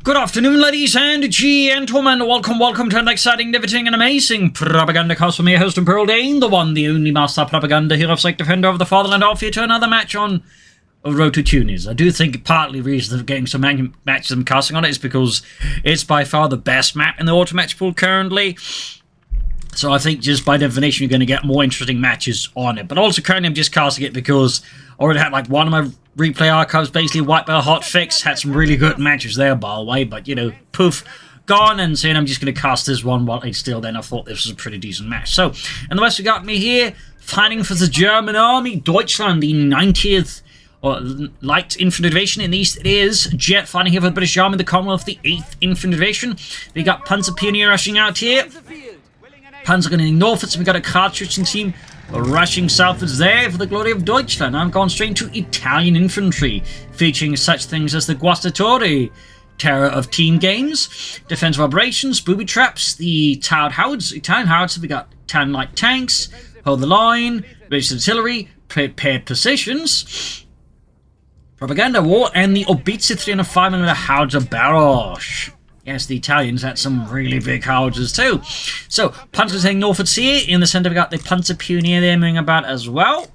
Good afternoon, ladies and gentlemen. Welcome to an exciting, riveting, and amazing Propagandacast from your host, ImperialDane, the one, the only master propaganda hero, like defender of the fatherland, off here to another match on Road to Tunis. I do think partly the reason for getting some matches I'm casting on it is because it's by far the best map in the auto match pool currently. So I think just by definition you're going to get more interesting matches on it. But also currently I'm just casting it because I already had like one of my replay archives basically wiped by a hotfix. Had some really good matches there, by the way, but you know, poof, gone. And saying I'm just going to cast this one while it's still then. I thought this was a pretty decent match. So, and the rest we got me here, fighting for the German army, Deutschland, the 90th or Light Infantry Division. In the east it is Jet fighting here for the British Army, the Commonwealth, the 8th Infantry Division. We got Panzer Pioneer rushing out here. Panzer going northwards, and we got a cartridge team rushing southwards there for the glory of Deutschland. I'm going straight to Italian infantry, featuring such things as the Guastatore, terror of team games, defensive operations, booby traps, the Italian howitzers, we got Italian light tanks, hold the line, British artillery, prepared positions, propaganda war, and the Obizzi 305mm howitzer barrage. Yes, the Italians had some really big howitzers too. So, Panzer's heading northwards here. In the centre, we got the Panzer Pioneer there moving about as well.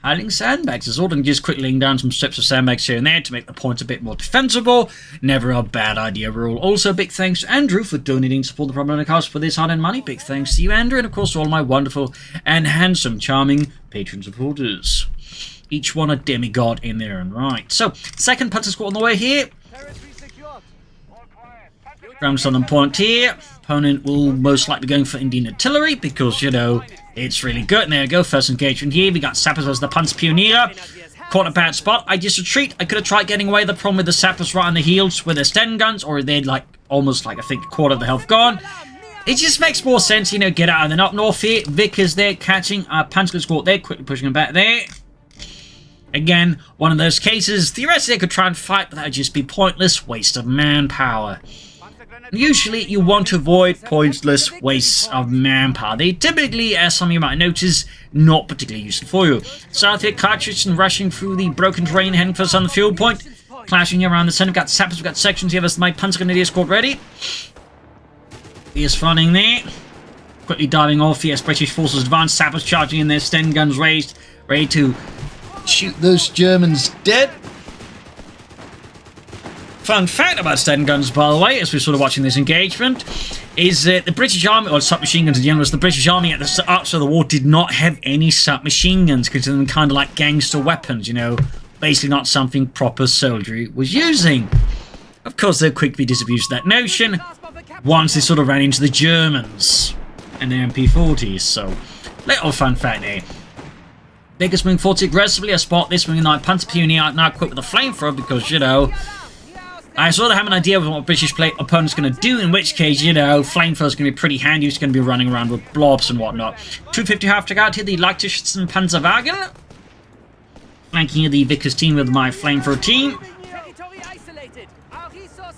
Piling sandbags as ordered, and just quickly laying down some strips of sandbags here and there to make the points a bit more defensible. Never a bad idea rule. Also, big thanks to Andrew for donating to support the Propagandacaster for this hard-earned money. Big thanks to you, Andrew, and of course to all my wonderful and handsome, charming patron supporters. Each one a demigod in their own right. So, second Panzer squad on the way here. Ground southern point here. Opponent will most likely be going for Indian artillery because, you know, it's really good. And there we go, first engagement here. We got sappers as the Panzer Pioneer. Caught a bad spot. I just retreat. I could have tried getting away. The problem with the sappers right on the heels with their Sten guns, or they'd like almost like I think a quarter of the health gone. It just makes more sense, you know, get out. And then up north here, Vickers there catching Panzer squad there, quickly pushing them back there. Again, one of those cases, theoretically I could try and fight, but that would just be pointless waste of manpower. Usually you want to avoid pointless wastes of manpower. They typically, as some of you might notice, not particularly useful for you. South here, cartridge and rushing through the broken terrain, heading for some fuel point. Clashing around the center, we've got sappers, we've got sections here, there's my Panzer Grenadier squad ready. He is flying there. Quickly diving off, yes, British forces advance, sappers charging in their Sten guns raised, ready to shoot those Germans dead. Fun fact about Sten guns, by the way, as we're sort of watching this engagement, is that the British Army, or submachine guns in general, the British Army at the start of the war did not have any submachine guns, considering them kind of like gangster weapons, you know, basically not something proper soldiery was using. Of course, they quickly disabused that notion once they sort of ran into the Germans and their MP40s, so little fun fact there. Biggest moving forward aggressively. I spot this moving like Panzer Pioneer now equipped with a flamethrower because, you know, I sort of have an idea of what British opponent's going to do, in which case, you know, flamethrower's going to be pretty handy. It's going to be running around with blobs and whatnot. 250 half out here, the Leichtischen Panzerwagen. Flanking the Vickers team with my flamethrower team.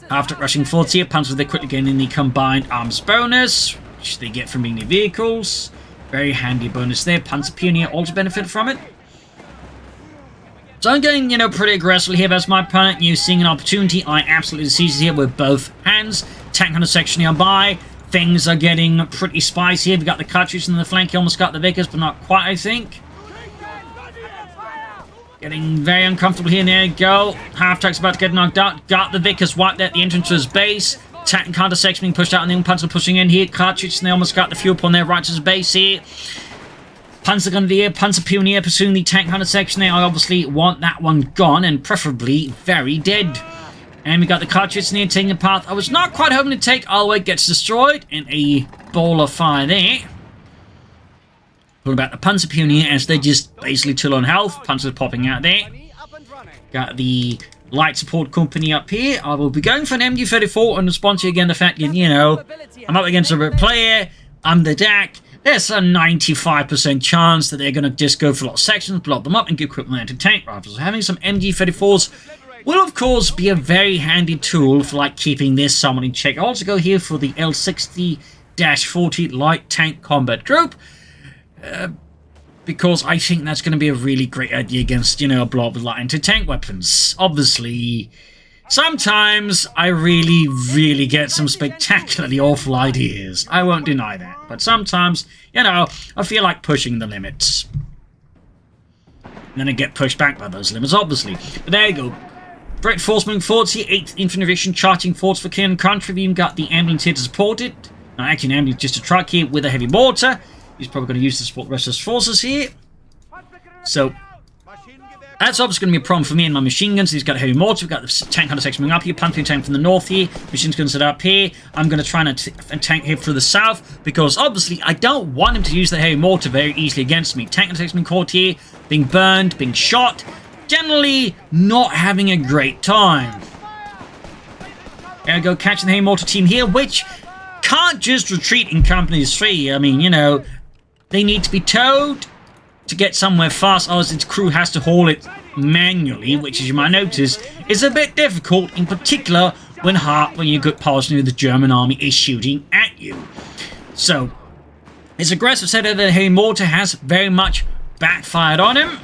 After rushing forwards here, Panzer they're quickly getting the combined arms bonus, which they get from being the vehicles. Very handy bonus there. Panzer Pioneer also benefit from it. So I'm going, you know, pretty aggressively here. That's my opponent. You seeing an opportunity. I absolutely seize it here with both hands. Tank on a section nearby. Things are getting pretty spicy here. We've got the cartridge in the flank. You almost got the Vickers, but not quite, I think. Getting very uncomfortable here. There you go. Half-track's about to get knocked out. Got the Vickers wiped at the entrance to his base. Tank counter section being pushed out, and the Panzer pushing in here. Cartridge, and they almost got the fuel point there right to his base here. Panzer Grenadier, Panzer Pioneer pursuing the tank hunter section there. I obviously want that one gone, and preferably very dead. And we got the cartridge near taking a path I was not quite hoping to take. All the way gets destroyed in a ball of fire there. What about the Panzer Pioneer as they just basically chill on health. Panzer's popping out there. Got the light support company up here. I will be going for an MG34 and respond to again the fact that, you know, I'm up against a red player. I'm the DAK. There's a 95% chance that they're going to just go for a lot of sections, block them up, and give quick anti-tank rifles. So having some MG34s will, of course, be a very handy tool for, like, keeping this somewhat in check. I'll also go here for the L60-40 Light Tank Combat Group. because I think that's going to be a really great idea against, you know, a blob with light anti-tank weapons. Obviously, sometimes I really get some spectacularly awful ideas. I won't deny that. But sometimes, you know, I feel like pushing the limits. And then I get pushed back by those limits, obviously. But there you go. Brett Force moving forwards here, 8th Infantry Division, charging forwards for King Country. We've even got the ambulance here to support it. Now, actually, an ambulance just a truck here with a heavy mortar. He's probably going to use to support the rest of his forces here. So, that's obviously going to be a problem for me and my machine guns. He's got a heavy mortar. We've got the tank hunter section moving up here. Pantheon tank from the north here. Machine guns set up here. I'm going to try and tank here through the south, because obviously I don't want him to use the heavy mortar very easily against me. Tank hunter section being caught here, being burned, being shot. Generally not having a great time. There we go, catching the heavy mortar team here, which can't just retreat in companies 3. I mean, you know, they need to be towed to get somewhere fast, otherwise its crew has to haul it manually, which, as you might notice, is a bit difficult, in particular when you get past the German army is shooting at you. So, his aggressive set of the heavy mortar has very much backfired on him.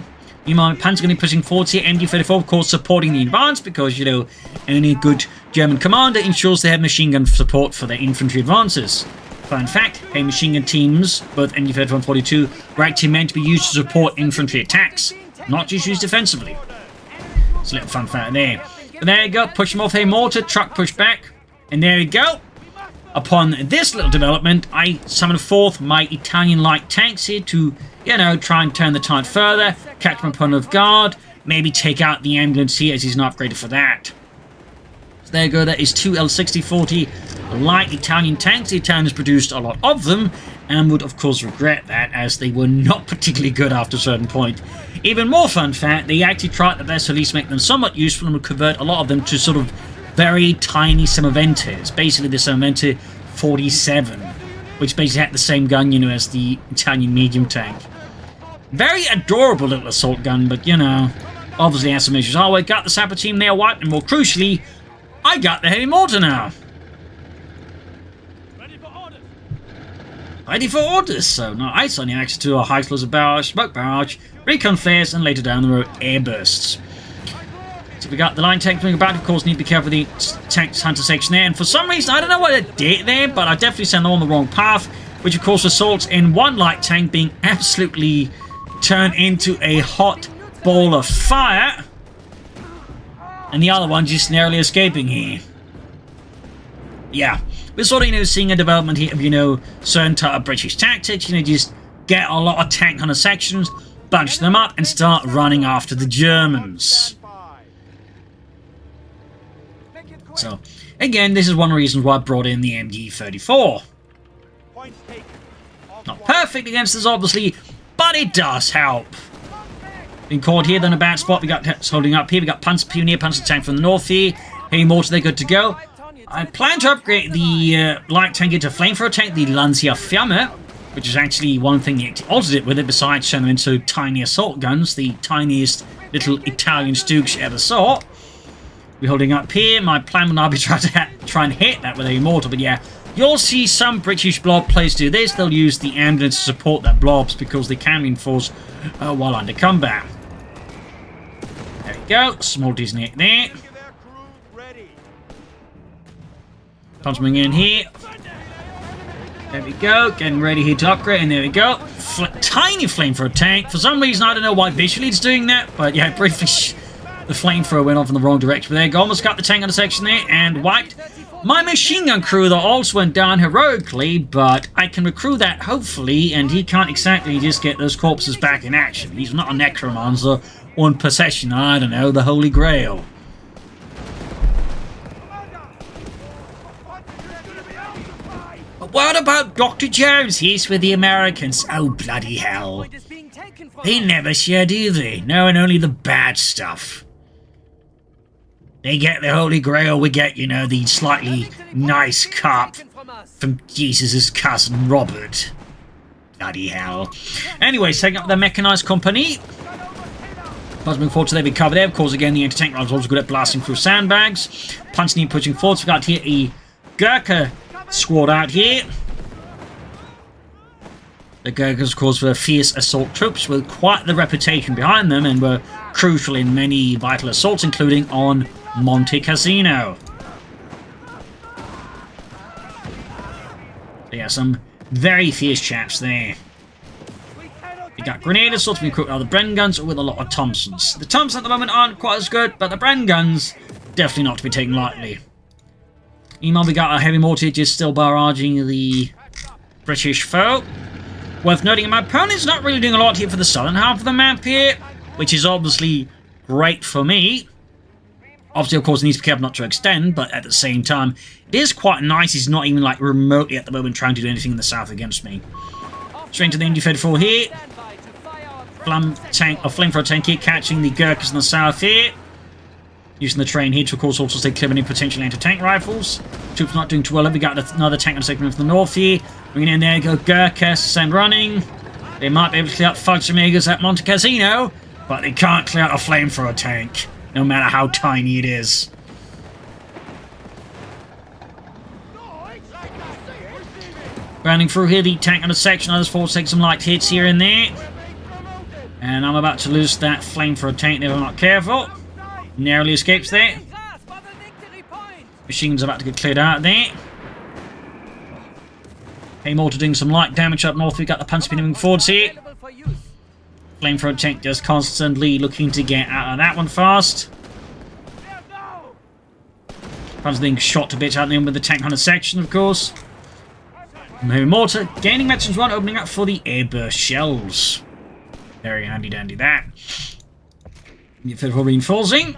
Meanwhile, Pan's going to be pushing forwards here. MD-34, of course, supporting the advance, because, you know, any good German commander ensures they have machine gun support for their infantry advances. Fun fact, heavy machine gun teams, both MD-34 and 42, were actually meant to be used to support infantry attacks, not just used defensively. It's a little fun fact there. But there you go, push him off a mortar, truck push back, and there we go. Upon this little development, I summoned forth my Italian light tanks here to, you know, try and turn the tide further, catch my opponent off guard, maybe take out the ambulance here as he's not upgraded for that. So there you go, that is 2 L6040 light Italian tanks. The Italians produced a lot of them, and would of course regret that, as they were not particularly good after a certain point. Even more fun fact, they actually tried their best to at least make them somewhat useful, and would convert a lot of them to sort of very tiny Semoventes. Basically the Semovente 47, which basically had the same gun, you know, as the Italian medium tank. Very adorable little assault gun, but, you know, obviously has some issues. Oh, I got the sapper team there wiped, and more crucially, I got the heavy mortar now. Ready for orders. So now I suddenly have access to a high explosive barrage, smoke barrage, recon flares, and later down the road, air bursts. So we got the line tank moving about. Of course, need to be careful with the tank hunter section there. And for some reason, I don't know what I did there, but I definitely sent them on the wrong path, which of course results in one light tank being absolutely turned into a hot ball of fire, and the other one just narrowly escaping here. Yeah, we're sort of, you know, seeing a development here of, you know, certain type of British tactics. You know, just get a lot of tank hunter sections, bunch them up, and start running after the Germans. So, again, this is one of the reasons why I brought in the MG-34. Not perfect against us, obviously, but it does help. Being caught here, then a bad spot. We got holding up here. We got Panzer Pioneer, Panzer tank from the north here. Heavy mortar, they're good to go. I plan to upgrade the light tank into flamethrower tank, the Lancia Fiamme, which is actually one thing he also did with it, besides turning them into tiny assault guns, the tiniest little Italian Stooks you ever saw. We're holding up here. My plan will now be try and hit that with a mortar, but yeah, you'll see some British blob players do this. They'll use the ambulance to support their blobs because they can reinforce while under combat. There we go. Small Disney there. Coming in here. There we go. Getting ready here to upgrade, and there we go. Tiny flamethrower tank. For some reason, I don't know why visually it's doing that, but yeah, briefly the flamethrower went off in the wrong direction. But there you go. Almost got the tank on the section there and wiped. My machine gun crew, though, also went down heroically, but I can recruit that, hopefully, and he can't exactly just get those corpses back in action. He's not a necromancer or in possession, I don't know, the Holy Grail. But what about Dr. Jones? He's with the Americans. Oh, bloody hell. They never share, do they? No, and only the bad stuff. They get the Holy Grail, we get, you know, the slightly nice cup from Jesus' cousin Robert. Bloody hell. Anyways, taking up the mechanized company. Moving forward to there, we cover there. Of course, again, the anti-tank rifles also good at blasting through sandbags. Punch need pushing forward. So we got here a Gurkha squad out here. The Gurkhas, of course, were fierce assault troops with quite the reputation behind them and were crucial in many vital assaults, including on Monte Cassino. So yeah, some very fierce chaps there. You got grenade assaults being equipped with other Bren guns with a lot of Thompsons. The Thompsons at the moment aren't quite as good, but the Bren guns definitely not to be taken lightly. Meanwhile, we got our heavy mortar just still barraging the British foe. Worth noting, my opponent's not really doing a lot here for the southern half of the map here, which is obviously great for me. Obviously, of course, it needs to be careful not to extend, but at the same time, it is quite nice. He's not even like remotely at the moment trying to do anything in the south against me. Straight to the MD-34 here. Flamethrower tank here, catching the Gurkhas in the south here. Using the train here to, of course, also stay clear of any potential anti-tank rifles. Troops not doing too well. We got another tank on the segment from the north here. Bringing in there, go Gurkhas, send running. They might be able to clear out Fudge-Omegas at Monte Cassino, but they can't clear out a flamethrower tank, no matter how tiny it is. Rounding through here, the tank on the section. Others force take some light hits here and there. And I'm about to lose that flamethrower tank if I'm not careful. Narrowly escapes there. Machine's about to get cleared out there. Hey, mortar doing some light damage up north. We got the Panzer moving forwards here. Flamethrower tank just constantly looking to get out of that one fast. Panzer being shot to bits out there with the tank on the section, of course. Heavy mortar gaining Metzons 1, opening up for the airburst shells. Very handy dandy that. Federal reinforcing.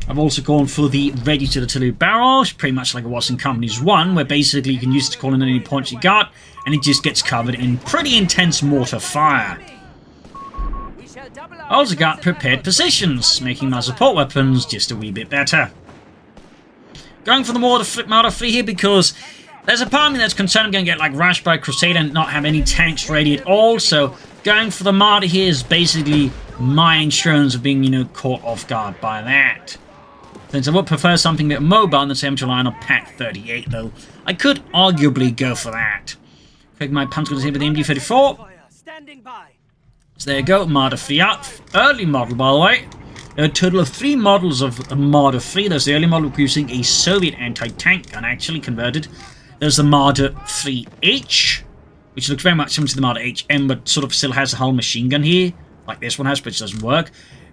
I've also gone for the ready to artillery barrage, pretty much like it was in Companies 1, where basically you can use it to call in any points you got, and it just gets covered in pretty intense mortar fire. I also got prepared positions, making my support weapons just a wee bit better. Going for the mortar free here because there's a part of me that's concerned I'm going to get like rushed by Crusader and not have any tanks ready at all, so going for the martyr here is basically my insurance of being, you know, caught off guard by that. Since I would prefer something a bit mobile than say to rely on a Pack 38, though I could arguably go for that. Take my Panzer here with the MD-34. So there you go, Marder 3 up. Early model, by the way. There are a total of 3 models of Marder 3. There's the early model using a Soviet anti-tank gun, actually converted. There's the Marder 3H, which looks very much similar to the Marder HM, but sort of still has a whole machine gun here, like this one has, but it doesn't work.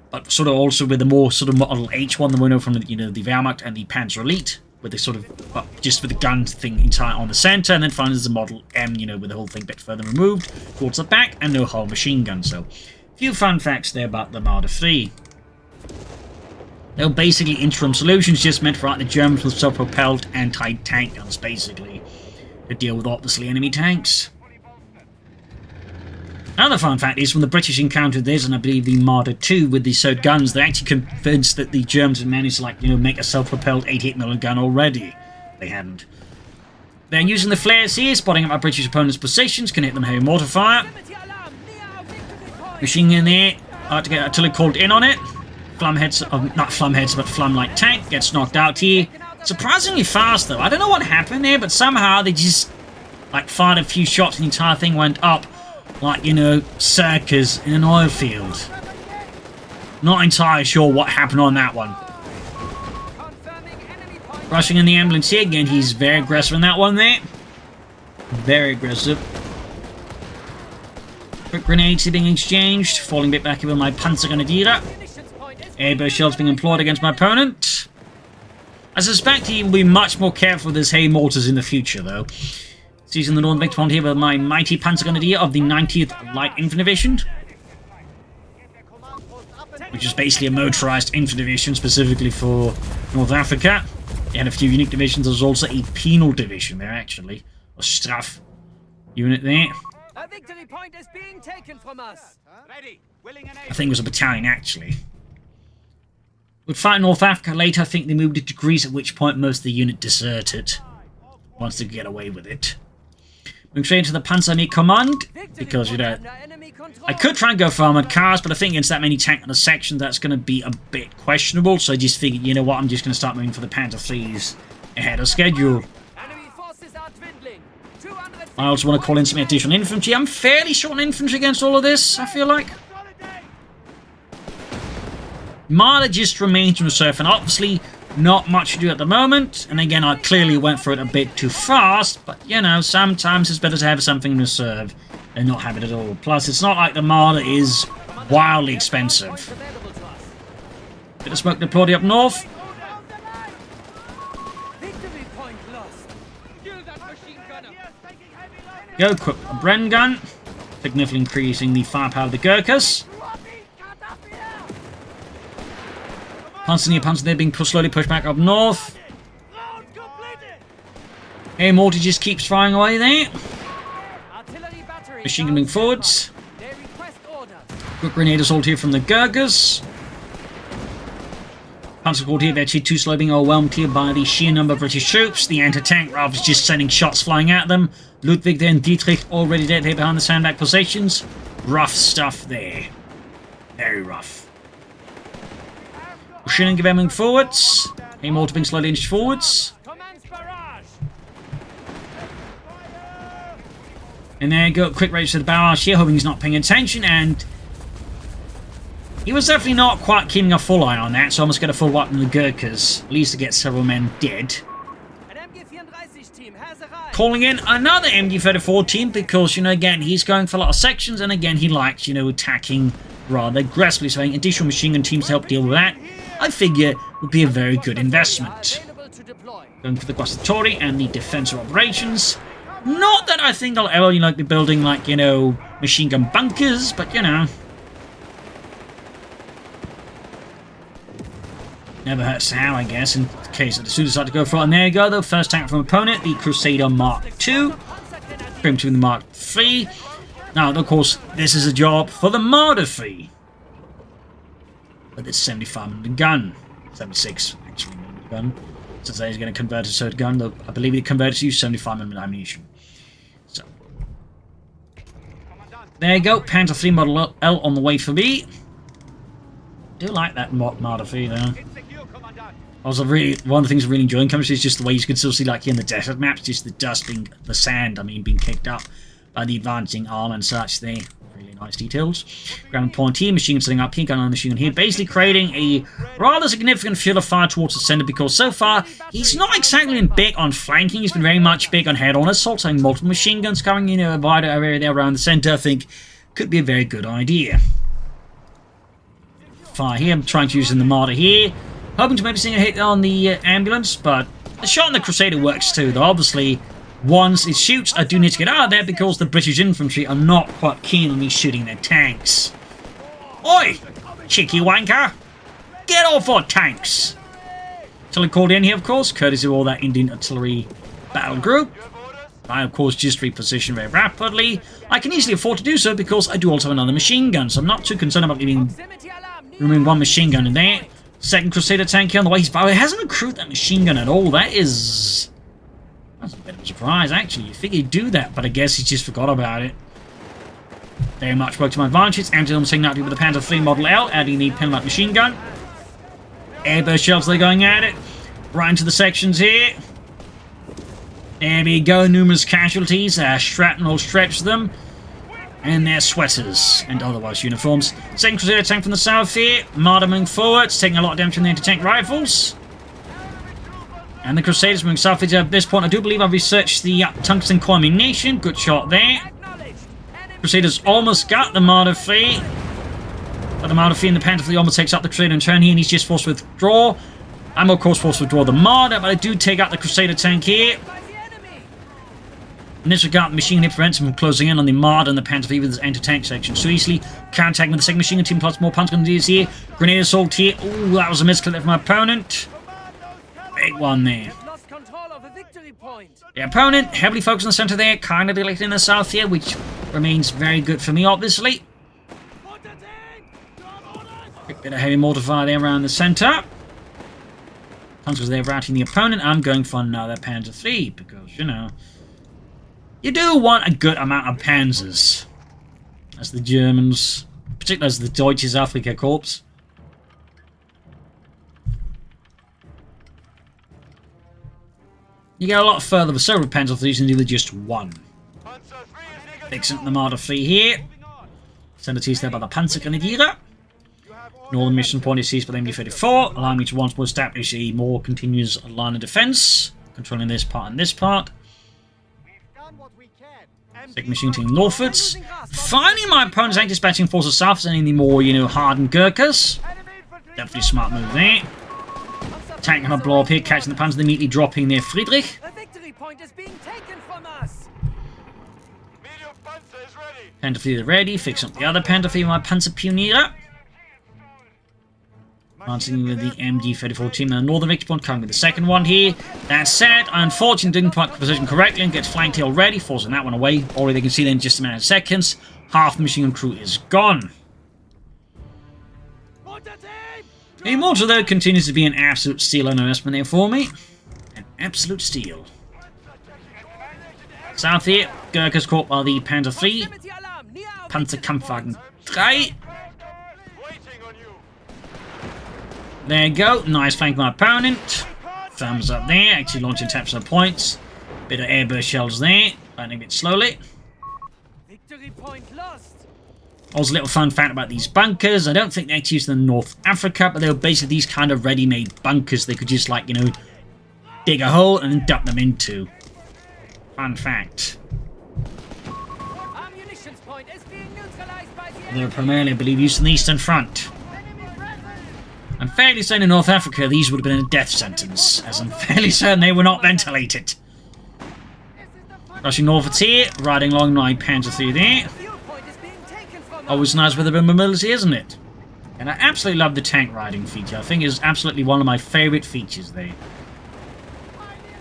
But sort of also with the more sort of Model H1 that we know from the, you know, the Wehrmacht and the Panzer Elite, with the sort of, well, just with the gun thing entire on the center, and then finally there's the Model M, you know, with the whole thing a bit further removed towards the back, and no whole machine gun. So, a few fun facts there about the Marder 3. They're basically interim solutions just meant for the Germans with self-propelled anti-tank guns, basically, to deal with obviously enemy tanks. Another fun fact is when the British encountered this, and I believe the Marder 2 with the Sod guns, they're actually convinced that the Germans had managed to, like, you know, make a self-propelled 88mm gun already. They hadn't. They're using the flares here, spotting up my British opponent's positions, can hit them heavy mortar fire. Machine gun there, hard to get artillery called in on it. Flumheads, not flumheads, but flum-like tank gets knocked out here. Surprisingly fast though. I don't know what happened there, but somehow they just like fired a few shots and the entire thing went up like, you know, circus in an oil field. Not entirely sure what happened on that one. Rushing in the ambulance here again. He's very aggressive in that one there. Very aggressive. Quick grenades are being exchanged. Falling a bit back here with my Panzergrenadier. Airburst shells being employed against my opponent. I suspect he will be much more careful with his hay mortars in the future, though. Seizing the northern victory point here with my mighty Panzergrenadier of the 90th Light Infantry Division, which is basically a motorized infantry division specifically for North Africa. They had a few unique divisions. There's also a penal division there, actually. A Straf unit there. A victory point is being taken from us. I think it was a battalion, actually. Would fight North Africa later. I think they moved it to Greece, at which point most of the unit deserted once they could get away with it. Moving straight into the Panzer Command, because, you know, I could try and go for armored cars, but I think against that many tank on a section, that's going to be a bit questionable, so I just figured, you know what, I'm just going to start moving for the Panzer IIIs ahead of schedule. I also want to call in some additional infantry. I'm fairly short on infantry against all of this, I feel like. Marder just remains in reserve, and obviously not much to do at the moment. And again, I clearly went for it a bit too fast, but you know, sometimes it's better to have something in reserve than not have it at all. Plus, it's not like the Marder is wildly expensive. Bit of smoke deployed up north. Go, quick Bren gun, significantly increasing the firepower of the Gurkhas. Panzer near Panzer there being slowly pushed back up north. Air mortar just keeps firing away there. Machine gun moving forwards. Good grenade assault here from the Gurkhas. Panzer Corps here, they're actually too slow, being overwhelmed here by the sheer number of British troops. The anti-tank rifles just sending shots flying at them. Ludwig there and Dietrich already dead here behind the sandbag positions. Rough stuff there. Very rough. Machine gun moving forwards. Aim mortar being slowly inched forwards. And there you go, quick race to the barrage here, hoping he's not paying attention, and he was definitely not quite keeping a full eye on that, so I must get a full wipe on the Gurkhas, at least to get several men dead. Calling in another MG34 team because, you know, again, he's going for a lot of sections, and again, he likes, you know, attacking rather aggressively, so having additional machine gun teams to help deal with that, I figure would be a very good investment. Going for the Guastatori and the defensive operations. Not that I think I'll ever, you know, be building, like, you know, machine gun bunkers, but, you know. Never hurts how, I guess, in case of the students decide to go for it. And there you go, the first tank from opponent, the Crusader Mark II. Trim to the Mark III. Now, of course, this is a job for the Marder III. But this 75mm gun. 76, actually, millimeter gun. Since he's going to convert it to a gun, though I believe he converted to use 75mm ammunition. So. There you go, Panther III Model L on the way for me. I do like that Marder III, though. Also, really, one of the things I'm really enjoying coming is just the way you can still see, like, here in the desert maps, just the dust being, the sand, I mean, being kicked up by the advancing arm and such there. Really nice details. Ground point here, machine gun setting up here, gun on the machine gun here, basically creating a rather significant field of fire towards the center because so far, he's not exactly been big on flanking, he's been very much big on head-on assault, having multiple machine guns covering, you know, a wider area there around the center, I think could be a very good idea. Fire here, I'm trying to use in the Marder here. Hoping to maybe see a hit on the ambulance, but the shot on the Crusader works too, though obviously once it shoots, I do need to get out of there because the British infantry are not quite keen on me shooting their tanks. Oi! Cheeky wanker! Get off our tanks! Artillery called in here, of course, courtesy of all that Indian artillery battle group. I, of course, just reposition very rapidly. I can easily afford to do so because I do also have another machine gun, so I'm not too concerned about removing one machine gun in there. Second Crusader tank here on the way. By the way, it hasn't accrued that machine gun at all. That's a bit of a surprise, actually. You figure he'd do that, but I guess he just forgot about it. Very much worked to my advantage. Anti-dome taking out with the Panther III Model L, adding the Penlight machine gun. Airburst shells, they're going at it. Right into the sections here. There we go. Numerous casualties. Shrapnel stretched them. And their sweaters and otherwise uniforms. Second Crusader tank from the south here. Marder moving forwards, taking a lot of damage from the anti-tank rifles. And the Crusaders moving south. At this point, I do believe I've researched the tungsten combination. Good shot there. Crusaders almost got the Marder III. But the Marder III and the Panther III almost takes out the Crusader in turn here, and he's just forced to withdraw. I'm, of course, forced to withdraw the Marder, but I do take out the Crusader tank here. In this regard, the machine gun prevents him from closing in on the Marder and the Panther III with his anti-tank section. So easily counterattacking with the second machine gun team plus more punch grenades here. Grenade assault here. Ooh, that was a misclick from my opponent. Big one there. The opponent heavily focused on the center there, kind of neglecting the south here, which remains very good for me, obviously. Quick bit of heavy mortar fire there around the center. Panzers there routing the opponent. I'm going for another Panzer III because, you know, you do want a good amount of Panzers, as the Germans, particularly as the Deutsches Afrika Korps. You get a lot further with several Panzer IIIs than you do with just one. Fixing the Marder 3 here. Send a T there by the Panzergrenadiere. Northern mission point is seized by the MD-34, allowing me to once more establish a more continuous line of defense, controlling this part and this part. Second machine team northwards. Finally, my opponent's anti-dispatching forces south, sending the more, hardened Gurkhas. Definitely a smart move there. Tank gonna blow up here, catching the Panzer, immediately dropping their Friedrich. The victory point is being taken from us. Panther ready, fixing up the other Panther for my Panzer Pioniere. Advancing with the MD-34 team and the northern victory point, coming with the second one here. That said, I unfortunately didn't put position correctly and gets flanked here already, forcing that one away. Already they can see that in just a matter of seconds. Half the machine gun crew is gone. Immortal, though, continues to be an absolute steal on investment there for me. An absolute steal. South here, Gurkhas caught by the Panther 3. Panzerkampfwagen 3. There you go. Nice flank by my opponent. Thumbs up there. Actually launching taps on points. Bit of airburst shells there. Landing a bit slowly. Victory point lost. Also, a little fun fact about these bunkers. I don't think they actually used them in North Africa, but they were basically these kind of ready-made bunkers they could just, like, dig a hole and then dump them into. Fun fact. Our munitions point is being neutralized by the They were primarily, I believe, used on the Eastern Front. I'm fairly certain in North Africa these would have been a death sentence, as I'm fairly certain they were not ventilated. Rushing northwards here, riding along my Panzer 3 there. Always nice with a bit of mobility, isn't it? And I absolutely love the tank riding feature. I think it's absolutely one of my favourite features there.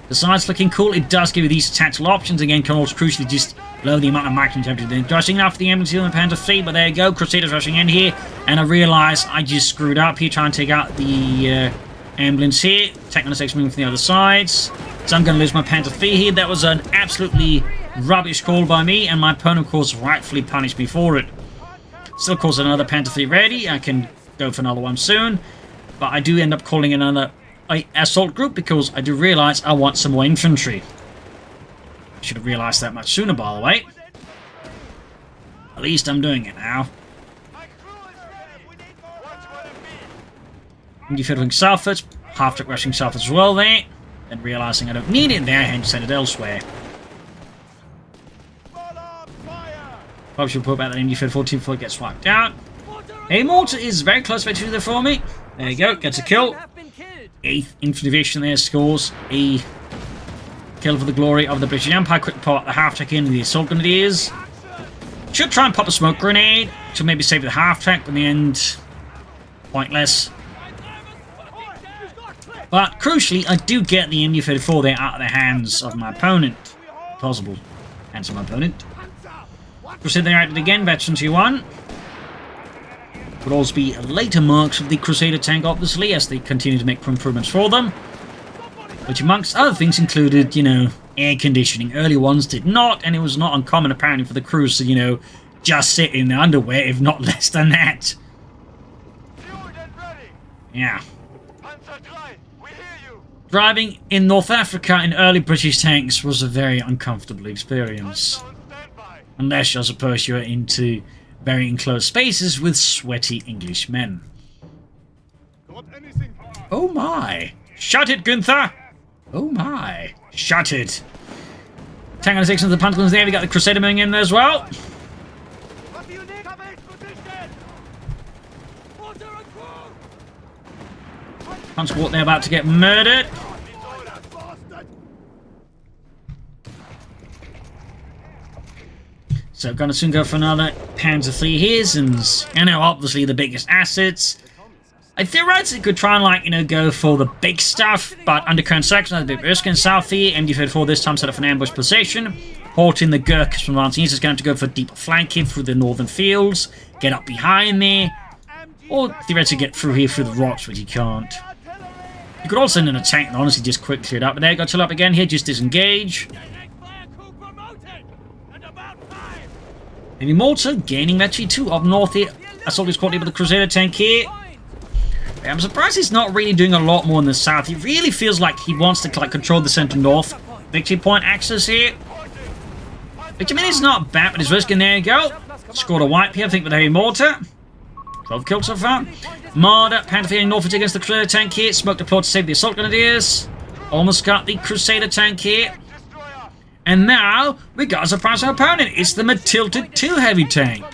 Besides looking cool, it does give you these tactical options. Again, can also crucially just lower the amount of marking temperature. They're rushing after the Infantry and the Panther 3, but there you go. Crusaders rushing in here, and I realise I just screwed up here trying to take out the ambulance here. Taking the 6 moving from the other sides. So I'm going to lose my Panther 3 here. That was an absolutely rubbish call by me, and my opponent, of course, rightfully punished me for it. Still, of course, another Panther 3 ready. I can go for another one soon, but I do end up calling another assault group because I do realise I want some more infantry. I should have realised that much sooner, by the way. At least I'm doing it now. Defending southwards, half-track rushing south as well there. Then realising I don't need it there, hence send it elsewhere. Probably should put back that MD-34 team before it gets wiped out. A mortar is very close to there for me. There you go, gets a kill. 8th Infantry Division there scores a kill for the glory of the British Empire. Quick part the half-track in the assault grenadiers. Should try and pop a smoke grenade to maybe save the half-track, but in the end, pointless. But crucially, I do get the MD-34 there out of the hands of my opponent. Possible hands of my opponent. Crusader there acted again, Veteran 2-1. Would also be later marks of the Crusader tank, obviously, as they continue to make improvements for them. Which, amongst other things, included, air conditioning. Early ones did not, and it was not uncommon, apparently, for the crews to, just sit in their underwear, if not less than that. Yeah. Driving in North Africa in early British tanks was a very uncomfortable experience. Unless, I suppose, you're into very enclosed spaces with sweaty English men. Oh my! Shut it, Gunther! Oh my! Shut it! Tank on the 6 of the Panthers there, we got the Crusader moving in there as well. Hunsquart there about to get murdered. So gonna soon go for another Panzer 3 here, and obviously the biggest assets. I theoretically could try and go for the big stuff, but under current circumstances, a bit risky in south here. MD-34 this time set up an ambush position, halting the Gurkhas from advancing. He's just going to go for a deeper flanking through the northern fields, get up behind me, or theoretically get through here through the rocks, which he can't. You could also send an attack and honestly just quick clear it up. But there you go, chill up again here, just disengage. Maybe Malta gaining actually 2 up north here. Assault is quality with the Crusader tank here. I'm surprised he's not really doing a lot more in the south. He really feels like he wants to control the center north victory point axis here. which I mean is not bad, but it's risking. There you go. Scored a wipe here, I think, with a heavy mortar. 12 kills so far. Marder, Panther feeling Norfolk against the Crusader tank here. Smoked a plot to save the Assault Grenadiers. Almost got the Crusader tank here. And now, we got a surprise opponent. It's the Matilda 2 heavy tank.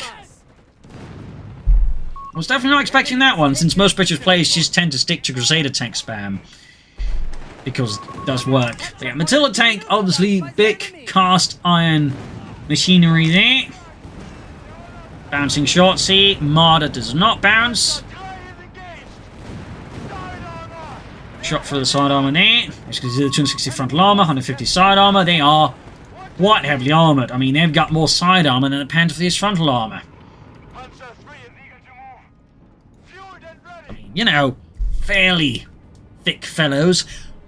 I was definitely not expecting that one, since most British players just tend to stick to Crusader tank spam. Because it does work. But yeah, Matilda tank, obviously, big cast iron machinery there. Bouncing shots here. Marder does not bounce. Shot for the side armor there. As you can see, the 260 frontal armor, 150 side armor. They are quite heavily armored. I mean, they've got more side armor than the Panther Fleet's frontal armor. I mean, you know, fairly thick fellows.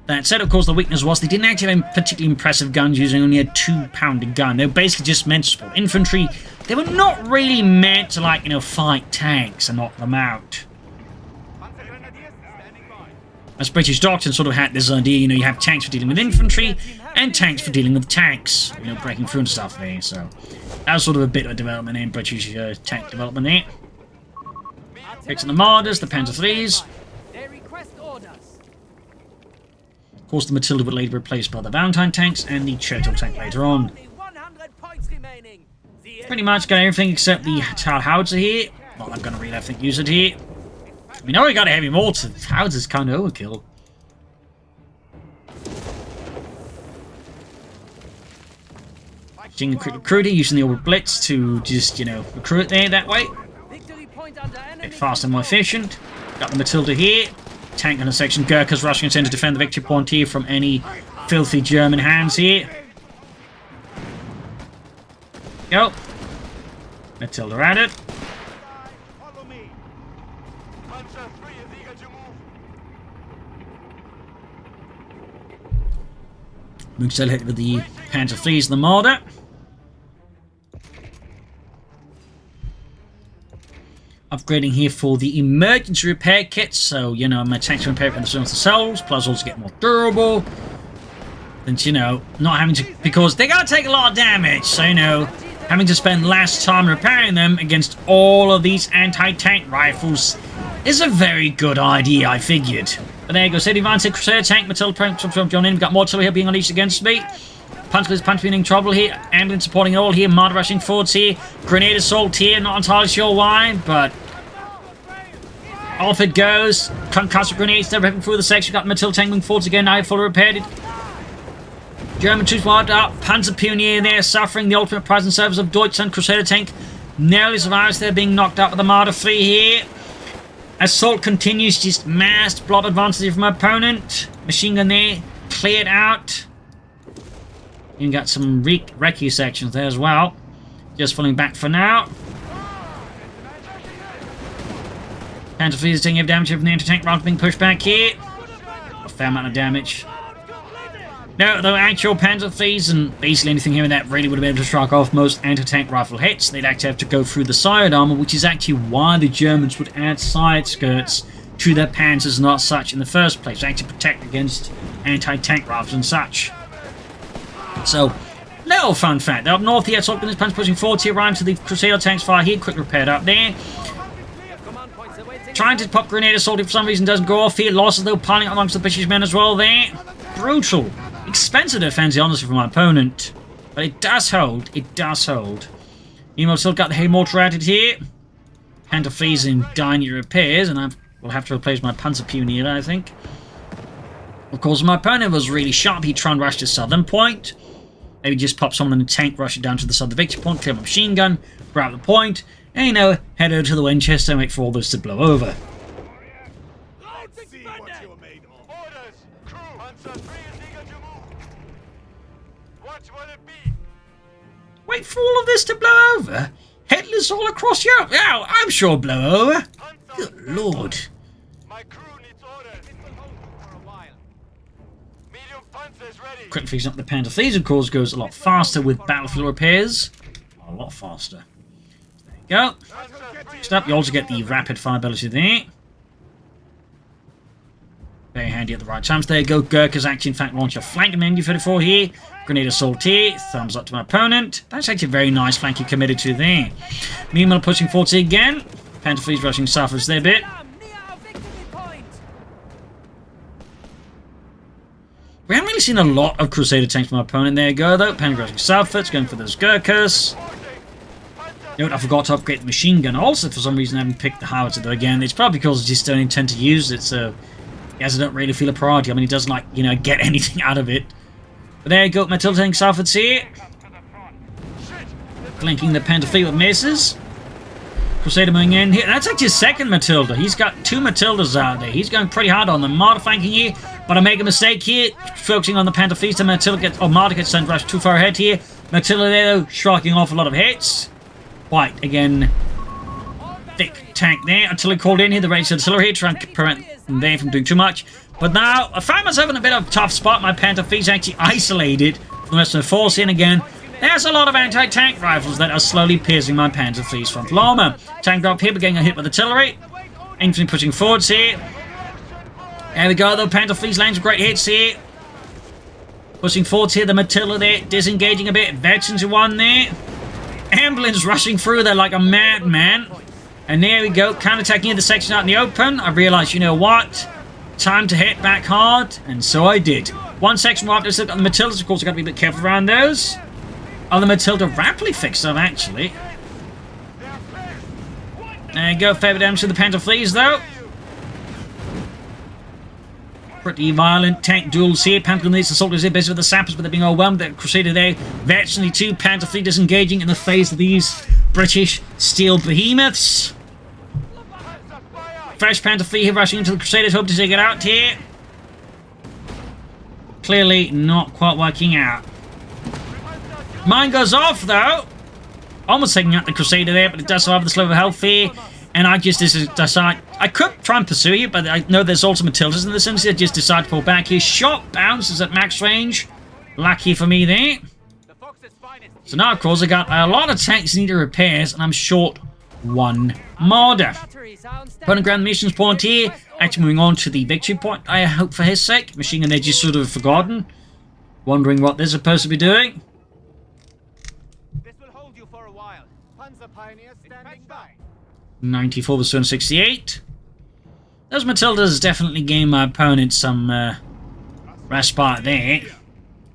That said, of course, the weakness was they didn't actually have particularly impressive guns, using only a 2-pounder gun. They were basically just meant to support infantry. They were not really meant to, like, you know, fight tanks and knock them out. As British doctrine sort of had this idea, you know, you have tanks for dealing with infantry and tanks for dealing with tanks, you know, breaking through and stuff there. So that was sort of a bit of development in British tank development there. Fixing the Marders, the Panther 3s. Of course, the Matilda would later be replaced by the Valentine tanks and the Churchill tank later on. Pretty much got everything except the howitzer here. Not I'm going to really, I think, use it here. We know we got a heavy mortar. Howitzer's kind of overkill. Doing a quick recruiting, using the Orbital Blitz to just, you know, recruit there that way. Bit faster and more efficient. Got the Matilda here. Tank in a section. Gurkhas rushing in to defend the victory point here from any filthy German hands here. Go. Matilda at it. Mooksell hit with the Panther 3s and the Marder. Upgrading here for the emergency repair kits, so, you know, my tanks repair themselves, plus also get more durable. And, you know, not having to, because they're going to take a lot of damage, so, you know, having to spend less time repairing them against all of these anti-tank rifles is a very good idea, I figured. But there you go, City Advanced Crusader tank, Matilda Prank, John in, got more artillery here being unleashed against me. Punch being in trouble here, ambulance supporting it all here, Marder rushing forwards here, grenade assault here, not entirely sure why, but off it goes. Concussive grenades, they're ripping through the section, got Matilda tank moving forwards again, now fully repaired it. German troops wiped out, Panzer Pioneer there, suffering the ultimate prize and service of Deutschland Crusader tank. Narrowly survives there, being knocked out with the Marder 3 here. Assault continues, just massed blob advances from my opponent. Machine gun there, cleared out. You got some recce sections there as well. Just falling back for now. Panther 3 is taking heavy damage from the anti-tank round being pushed back here. A fair amount of damage. No, though actual Panther 3s and basically anything here that really would have been able to strike off most anti-tank rifle hits, they'd actually have to go through the side armor, which is actually why the Germans would add side skirts to their Panthers, not such in the first place, to actually protect against anti-tank rifles and such. So, little fun fact. Up north here, Assault Gunner's Panzer pushing forward here, right to the Crusader tanks fire here, quick repaired up there. Trying to pop grenade assault for some reason doesn't go off here. Losses though piling up amongst the British men as well there. Brutal. Expensive defense, honestly, from my opponent. But it does hold. It does hold. Meanwhile, still got the hay mortar added here. Panther 3s in dying repairs, and I will have to replace my Panzer Pioneer, I think. Of course, my opponent was really sharp. He tried and rush to southern point. Maybe just pop someone in a tank, rush it down to the southern victory point, clear my machine gun, grab the point, and, you know, head over to the Winchester and wait for all this to blow over. Wait for all of this to blow over? Hitler's all across Europe? Oh, I'm sure blow over. Good Lord. Quick fixing up the Panther 3s, of course, goes a lot faster with battlefield repairs. A lot faster. There you go. Next up, you also get the rapid fire ability there. Very handy at the right times. There you go. Gurkhas actually, in fact, launch a flank MG34 here. Grenade assault here. Thumbs up to my opponent. That's actually a very nice flank he committed to there. Meanwhile, pushing forward again. Panther fleet's rushing southwards there a bit. We haven't really seen a lot of Crusader tanks from my opponent. There you go, though. Panther rushing southwards, going for those Gurkhas. Note, I forgot to upgrade the machine gun. Also, for some reason, I haven't picked the howitzer, though, again. It's probably because I just don't intend to use it, so I guess I don't really feel a priority. I mean, it doesn't, like, you know, get anything out of it. But there you go, my tilt tank southwards here. Flanking the Panther fleet with misses. Crusader moving in here. That's actually his second Matilda. He's got 2 Matildas out there. He's going pretty hard on them. Martyr flanking here, but I make a mistake here. Focusing on the Panther fleet. So Matilda gets, Martyr gets sent rush too far ahead here. Matilda there, though, striking off a lot of hits. White, again, thick tank there. Artillery called in here. The range artillery here, trying to prevent them from doing too much. But now, I find myself in a bit of a tough spot. My Panther fleet's actually isolated from the rest of the force in again. There's a lot of anti-tank rifles that are slowly piercing my Panther fleet's frontal armor. Tank drop here, we're getting a hit with artillery. Infantry pushing forwards here. There we go, though. Panther fleet's landing some great hits here. Pushing forwards here, the Matilda there, disengaging a bit. Veterans in one there. Ambulance rushing through there like a madman. And there we go, counter-attacking in the section out in the open. I realised, you know what? Time to hit back hard, and so I did. One section more up, there's the Matildas, of course, I've got to be a bit careful around those. Oh, the Matilda rapidly fixed up, actually. There you go, fair damage to the Panther fleets, though. Pretty violent tank duels here. Panther needs the soldiers here, busy with the sappers, but they're being overwhelmed. The Crusader there, virtually 2 Panther fleet disengaging in the face of these British steel behemoths. Fresh Panther fleet here rushing into the Crusaders, hope to take it out here. Clearly not quite working out. Mine goes off, though. Almost taking out the Crusader there, but it does survive the slow of health here. And I just decide... I could try and pursue you, but I know there's also Matildas in this instance. I just decide to pull back here. Shot bounces at max range. Lucky for me there. So now, of course, I got a lot of tanks needing repairs, and I'm short 1 Marder. Opponent ground missions point here. Actually moving on to the victory point, I hope for his sake. Machine gun edge is sort of forgotten. Wondering what they're supposed to be doing. This will hold you for a while. Panzer Pioneer standing by. 94 vs 268. Those Matildas definitely gave my opponent some respite there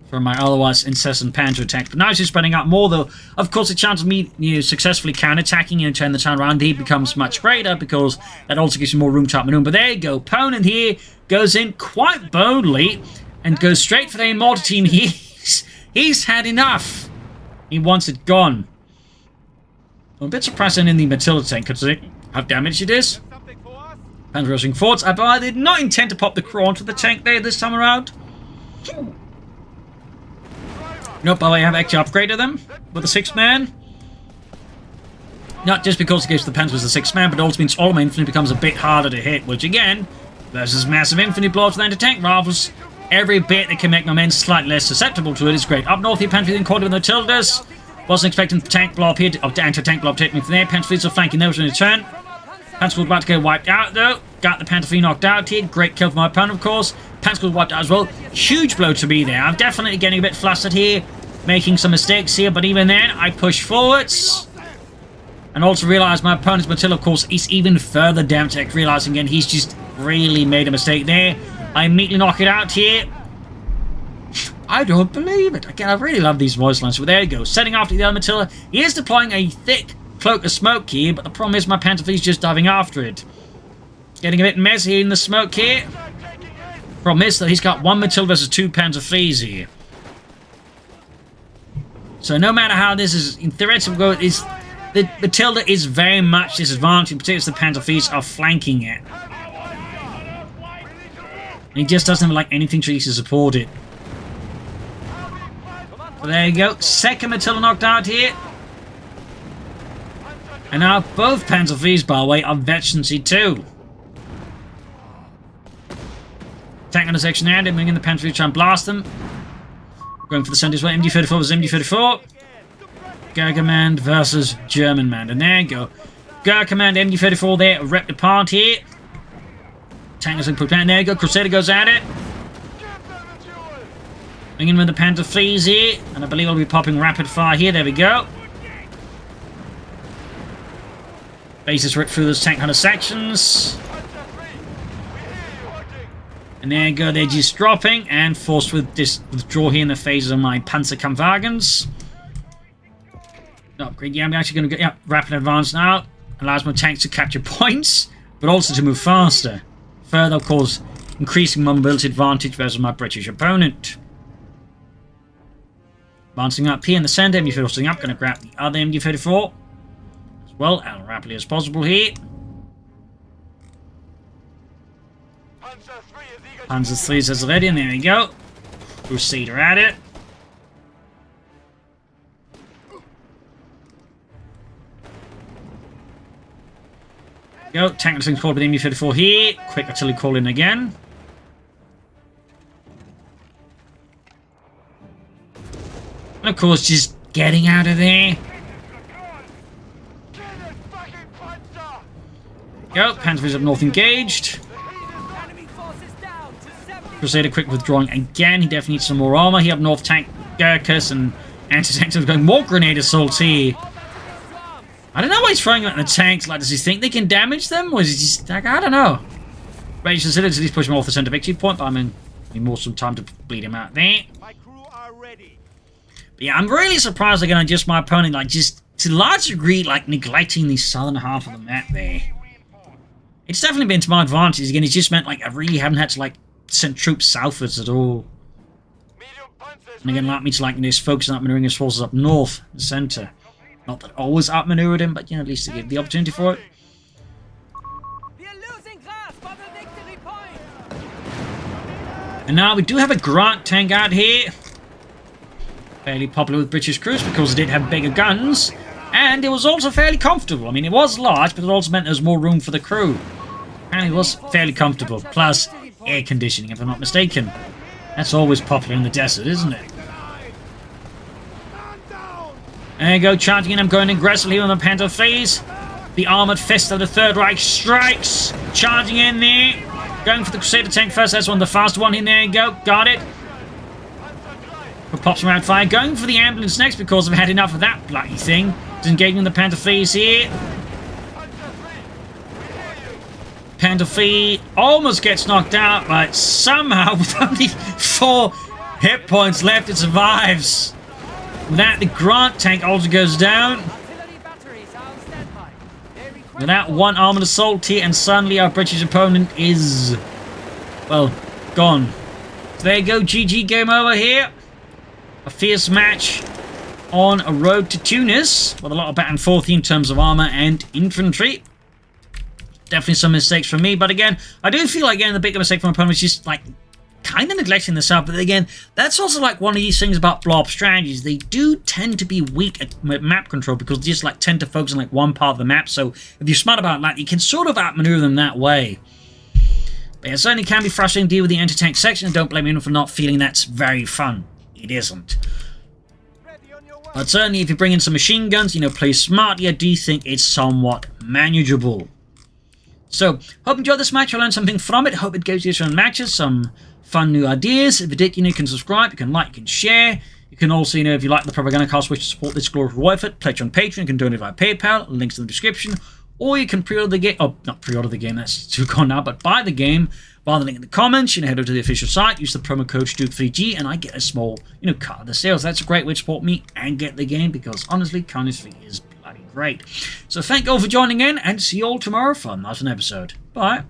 from my otherwise incessant Panther attack. But now she's spreading out more, though. Of course, the chance of me successfully counterattacking and turn the time around here becomes much greater because that also gives you more room to outmaneuver. But there you go. Opponent here goes in quite boldly and goes straight for the immortal team. He's had enough. He wants it gone. I'm a bit surprised in the Matilda tank, considering how damaged it is. Panther rushing forwards. I did not intend to pop the crawl onto the tank there this time around. Nope, by the way, I have actually upgraded them with a 6-man. Not just because it gives the Panther as a 6-man, but it also means all my infantry becomes a bit harder to hit, which again, versus massive infantry blows with anti-tank rifles, every bit that can make my men slightly less susceptible to it is great. Up north here, Panther then caught with the Matildas. Wasn't expecting the tank blow up here, anti-tank blow up taking me from there. Panther fleets are flanking those in return. Panther about to get wiped out, though. Got the Panther fleet knocked out here. Great kill for my opponent, of course. Panther wiped out as well. Huge blow to me there. I'm definitely getting a bit flustered here, making some mistakes here, but even then, I push forwards. And also realize my opponent's Matilda, of course, is even further down tech, realizing again he's just really made a mistake there. I immediately knock it out here. I don't believe it. Again, I really love these voice lines. But there you go. Setting off to the other Matilda. He is deploying a thick cloak of smoke here, but the problem is my Panther fleet's just diving after it. Getting a bit messy in the smoke here. Problem is that he's got 1 Matilda versus 2 Panther fleets here. So no matter how this is, in theoretical go, the Matilda is very much disadvantaged, particularly as the Panther fleets are flanking it. And he just doesn't have like anything to support it. So there you go. Second Matilda knocked out here. And now both Panther fleets, by the way, are veterans too. Tank on the section there, they're moving in the Panther fleet, try and blast them. Going for the center as well. MG34 versus MG34. Gurkha versus German man. And there you go. Gurkha MG34 there, ripped apart here. Tank is put down. There you go. Crusader goes at it. Bring in with the Panther Fleas here. And I believe I'll be popping rapid fire here. There we go. Bases right through those tank hunter sections. And there you go. They're just dropping. And forced with this withdraw here in the phases of my Panzerkampfwagens. Upgrade. Yeah, I'm actually going to get rapid advance now. Allows my tanks to capture points. But also to move faster. Further, of course, increasing my mobility advantage versus my British opponent. Advancing up here in the center, MD-34 up, going to grab the other MD-34 as well, as rapidly as possible here. Panzer 3 is ready, and there we go. Crusader at it. Go, tank things called with MD-34 here. Quick artillery call in again. And of course, just getting out of there. Go, Panthers up north engaged. Crusader quick withdrawing again. He definitely needs some more armor. He up north tank Gurkhas and anti-tanks are going more grenade assaults here. I don't know why he's throwing them at the tanks. Like, does he think they can damage them? Or is he just like, I don't know. British facilities at least push him off the center victory point, but I mean, need more some time to bleed him out there. My crew are ready. But yeah, I'm really surprised again on just my opponent, like, just to a large degree, like, neglecting the southern half of the map there. It's definitely been to my advantage. Again, it's just meant, like, I really haven't had to, like, send troops southwards at all. And again, like me to, like, just focus on outmaneuvering his forces up north, the center. Not that I always outmaneuvered him, but, you know, at least to give the opportunity for it. And now we do have a Grant tank out here. Fairly popular with British crews because it did have bigger guns. And it was also fairly comfortable. I mean, it was large, but it also meant there was more room for the crew. And it was fairly comfortable. Plus, air conditioning, if I'm not mistaken. That's always popular in the desert, isn't it? There you go, charging in. I'm going aggressively on the Panther phase. The armored fist of the Third Reich strikes. Charging in there. Going for the Crusader tank first. That's one of the fast one in. There you go. Got it. Pops around fire. Going for the ambulance next because I've had enough of that bloody thing. Disengaging the Panther phase here. Panther phase almost gets knocked out, but somehow with only 4 hit points left, it survives. With that, the Grant tank also goes down. With that, one armored assault here, and suddenly our British opponent is, well, gone. So there you go, GG, game over here. A fierce match on a road to Tunis, with a lot of back and forth in terms of armor and infantry. Definitely some mistakes from me, but again, I do feel like, again, the bigger mistake from my opponent was just, like, kind of neglecting this out. But again, that's also like one of these things about blob strategies. They do tend to be weak at map control because they just like tend to focus on like one part of the map. So if you're smart about that, you can sort of outmaneuver them that way. But it certainly can be frustrating to deal with the anti-tank section, and don't blame me for not feeling that's very fun. It isn't. But certainly if you bring in some machine guns, you know, play smartly, I do think it's somewhat manageable. So, hope you enjoyed this match. I learned something from it. Hope it gives you some matches, some fun new ideas. If you did, you know, you can subscribe, you can like, you can share. You can also, you know, if you like the Propagandacast, wish to support this glorious effort, pledge on Patreon. You can donate via PayPal, links in the description. Or you can pre-order the game. Oh, not pre-order the game, that's too gone now, but buy the game via the link in the comments. You know, head over to the official site, use the promo code DUKE3G, and I get a small, you know, cut of the sales. That's a great way to support me and get the game because honestly, kindness fee is bloody great. So thank you all for joining in, and see you all tomorrow for another episode. Bye.